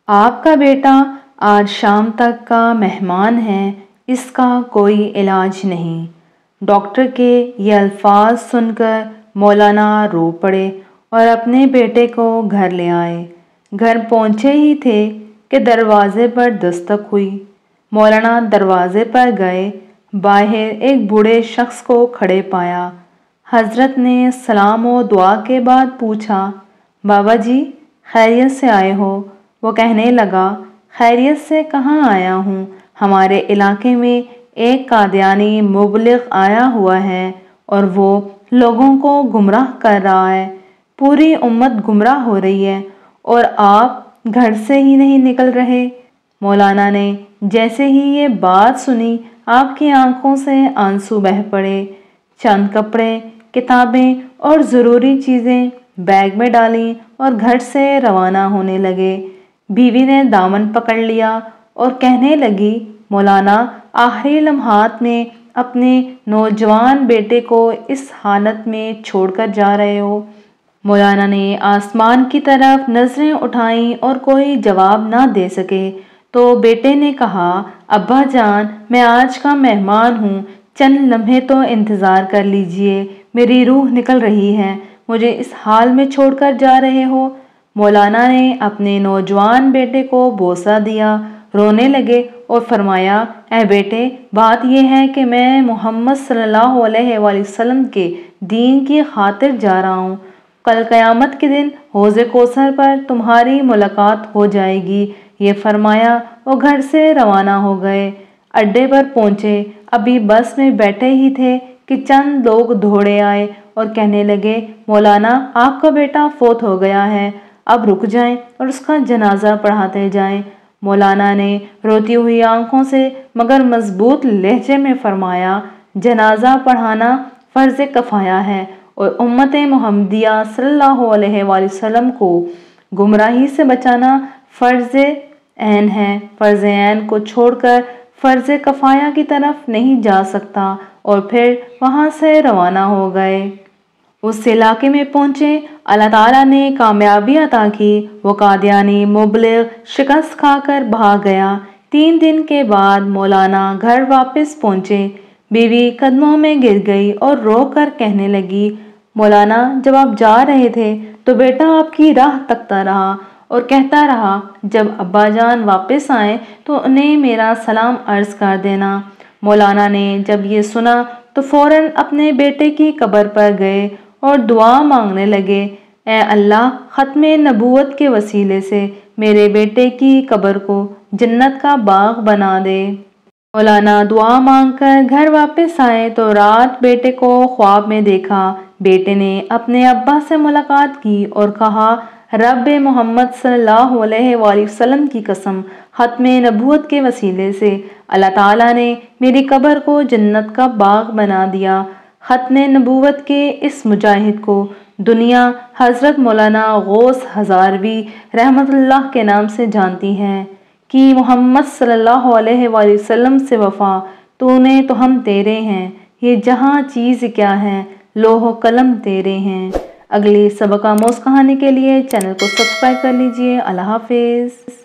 آپ کا بیٹا آج شام تک کا مہمان ہے، اس کا کوئی علاج نہیں۔ ڈاکٹر کے یہ الفاظ سن کر مولانا رو پڑے اور اپنے بیٹے کو گھر لے آئے۔ گھر پہنچے ہی تھے کہ دروازے پر دستک ہوئی۔ مولانا دروازے پر گئے، باہر ایک بوڑھے شخص کو کھڑے پایا۔ حضرت نے سلام و دعا کے بعد پوچھا، بابا جی خیریت سے آئے ہو؟ وہ کہنے لگا، خیریت سے کہاں آیا ہوں، ہمارے علاقے میں ایک قادیانی مبلغ آیا ہوا ہے اور وہ لوگوں کو گمراہ کر رہا ہے۔ پوری امت گمراہ ہو رہی ہے اور آپ گھر سے ہی نہیں نکل رہے۔ مولانا نے جیسے ہی یہ بات سنی، آپ کی آنکھوں سے آنسو بہہ پڑے۔ چند کپڑے، کتابیں اور ضروری چیزیں بیگ میں ڈالیں اور گھر سے روانہ ہونے لگے۔ بیوی نے دامن پکڑ لیا اور کہنے لگی، مولانا آخری لمحات میں اپنے نوجوان بیٹے کو اس حالت میں چھوڑ کر جا رہے ہو؟ مولانا نے آسمان کی طرف نظریں اٹھائیں اور کوئی جواب نہ دے سکے تو بیٹے نے کہا، ابا جان میں آج کا مہمان ہوں، چند لمحے تو انتظار کر لیجئے، میری روح نکل رہی ہے، مجھے اس حال میں چھوڑ کر جا رہے ہو؟ مولانا نے اپنے نوجوان بیٹے کو بوسہ دیا، رونے لگے اور فرمایا، اے بیٹے بات یہ ہے کہ میں محمد صلی اللہ علیہ وآلہ وسلم کے دین کی خاطر جا رہا ہوں۔ کل قیامت کے دن حوض کوثر پر تمہاری ملاقات ہو جائے گی۔ یہ فرمایا وہ گھر سے روانہ ہو گئے۔ اڈے پر پہنچے، ابھی بس میں بیٹھے ہی تھے کہ چند لوگ دوڑے آئے اور کہنے لگے، مولانا آپ کا بیٹا فوت ہو گیا ہے، اب رک جائیں اور اس کا جنازہ پڑھاتے جائیں۔ مولانا نے روتی ہوئی آنکھوں سے مگر مضبوط لہجے میں فرمایا، جنازہ پڑھانا فرض کفایہ ہے اور امت محمدیہ صلی اللہ علیہ وآلہ وسلم کو گمراہی سے بچانا فرض عین ہے۔ فرض عین کو چھوڑ کر فرض کفایہ کی طرف نہیں جا سکتا، اور پھر وہاں سے روانہ ہو گئے۔ اس علاقے میں پہنچے، اللہ تعالیٰ نے کامیابی عطا کی، وہ قادیانی مبلغ شکست کھا کر بھاگ گیا۔ 3 دن کے بعد مولانا گھر واپس پہنچے۔ بیوی قدموں میں گر گئی اور رو کر کہنے لگی، مولانا جب آپ جا رہے تھے تو بیٹا آپ کی راہ تکتا رہا اور کہتا رہا، جب ابا جان واپس آئیں تو انہیں میرا سلام عرض کر دینا۔ مولانا نے جب یہ سنا تو فوراً اپنے بیٹے کی قبر پر گئے اور دعا مانگنے لگے، اے اللہ ختم نبوت کے وسیلے سے میرے بیٹے کی قبر کو جنت کا باغ بنا دے۔ مولانا دعا مانگ کر گھر واپس آئے تو رات بیٹے کو خواب میں دیکھا۔ بیٹے نے اپنے ابا سے ملاقات کی اور کہا، رب محمد صلی اللہ علیہ وآلہ وسلم کی قسم، ختم نبوت کے وسیلے سے اللہ تعالیٰ نے میری قبر کو جنت کا باغ بنا دیا۔ ختم نبوت کے اس مجاہد کو دنیا حضرت مولانا غوث ہزاروی رحمۃ اللہ کے نام سے جانتی ہے کہ محمد صلی اللہ علیہ وآلہ وسلم سے وفا، تو نے تو ہم تیرے ہیں، یہ جہاں چیز کیا ہے، لوح و قلم تیرے ہیں۔ اگلی سبق آموز کہانی کے لیے چینل کو سبسکرائب کر لیجئے۔ اللہ حافظ۔